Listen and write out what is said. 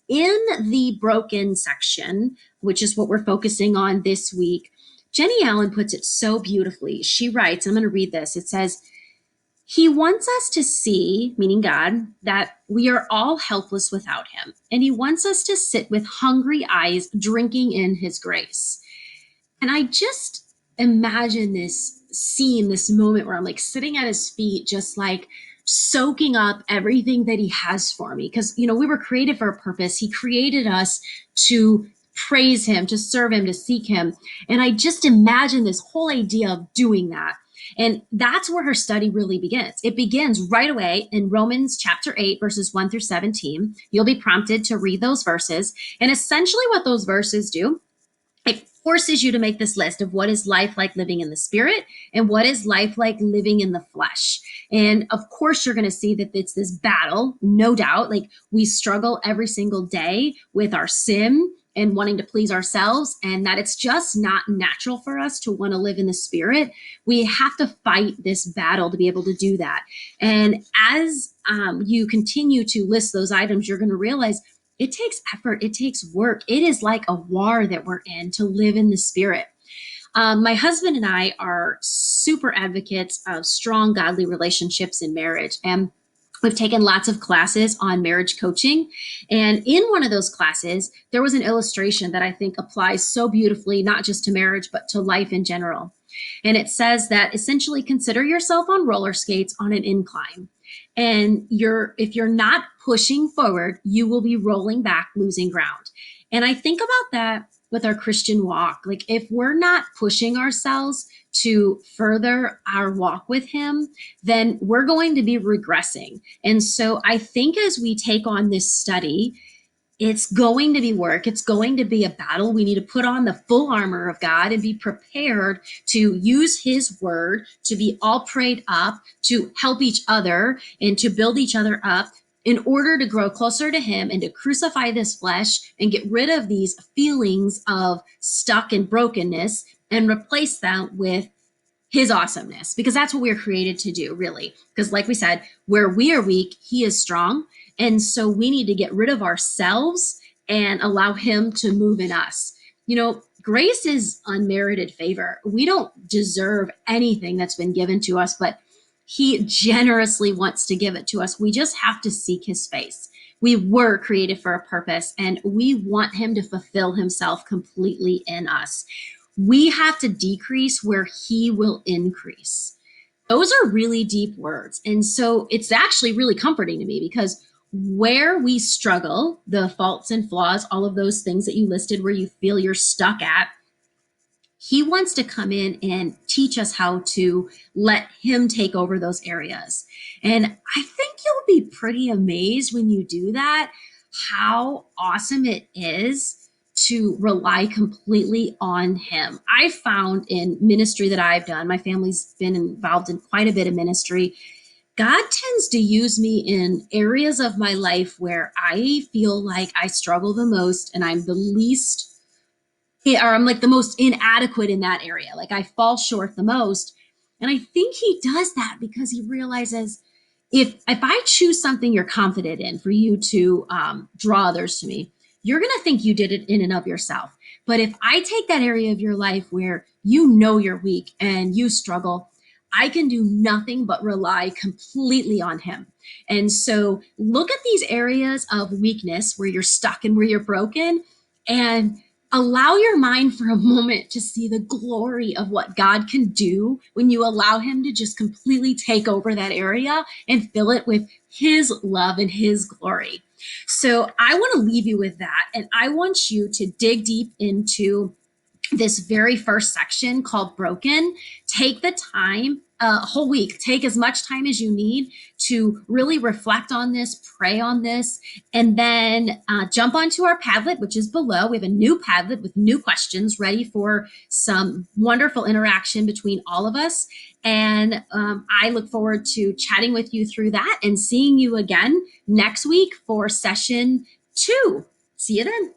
in the broken section, which is what we're focusing on this week, Jenny Allen puts it so beautifully. She writes, I'm going to read this. It says, he wants us to see, meaning God, that we are all helpless without him. And he wants us to sit with hungry eyes, drinking in his grace. And I just imagine this scene, this moment where I'm like sitting at his feet, just like soaking up everything that he has for me. Because, we were created for a purpose. He created us to praise him, to serve him, to seek him. And I just imagine this whole idea of doing that. And that's where her study really begins. It begins right away in Romans chapter 8, verses 1 through 17. You'll be prompted to read those verses. And essentially what those verses do, it forces you to make this list of what is life like living in the spirit and what is life like living in the flesh. And of course, you're going to see that it's this battle, no doubt. Like we struggle every single day with our sin and wanting to please ourselves, and that it's just not natural for us to want to live in the spirit. We have to fight this battle to be able to do that. And as you continue to list those items, you're going to realize it takes effort. It takes work. It is like a war that we're in to live in the spirit. My husband and I are super advocates of strong, godly relationships in marriage. And we've taken lots of classes on marriage coaching. And in one of those classes, there was an illustration that I think applies so beautifully, not just to marriage, but to life in general. And it says that essentially consider yourself on roller skates on an incline. And if you're not pushing forward, you will be rolling back, losing ground. And I think about that with our Christian walk. Like if we're not pushing ourselves to further our walk with him, then we're going to be regressing. And so I think as we take on this study, it's going to be work. It's going to be a battle. We need to put on the full armor of God and be prepared to use his word, to be all prayed up, to help each other and to build each other up in order to grow closer to him and to crucify this flesh and get rid of these feelings of stuck and brokenness and replace them with his awesomeness, because that's what we're created to do, really. Because like we said, where we are weak, he is strong. And so we need to get rid of ourselves and allow him to move in us. Grace is unmerited favor. We don't deserve anything that's been given to us, but he generously wants to give it to us. We just have to seek his face. We were created for a purpose, and we want him to fulfill himself completely in us. We have to decrease where he will increase. Those are really deep words. And so it's actually really comforting to me, because where we struggle, the faults and flaws, all of those things that you listed where you feel you're stuck at, he wants to come in and teach us how to let him take over those areas. And I think you'll be pretty amazed when you do that, how awesome it is to rely completely on him. I found in ministry that I've done, my family's been involved in quite a bit of ministry. God tends to use me in areas of my life where I feel like I struggle the most and I'm the least, or I'm like the most inadequate in that area. Like I fall short the most. And I think he does that because he realizes if I choose something you're confident in for you to draw others to me, you're going to think you did it in and of yourself. But if I take that area of your life where you're weak and you struggle, I can do nothing but rely completely on him. And so look at these areas of weakness where you're stuck and where you're broken, and allow your mind for a moment to see the glory of what God can do when you allow him to just completely take over that area and fill it with his love and his glory. So I want to leave you with that. And I want you to dig deep into this very first section called Broken. Take the time, a whole week, take as much time as you need to really reflect on this, pray on this, and then jump onto our Padlet, which is below. We have a new Padlet with new questions ready for some wonderful interaction between all of us. And I look forward to chatting with you through that and seeing you again next week for session 2. See you then.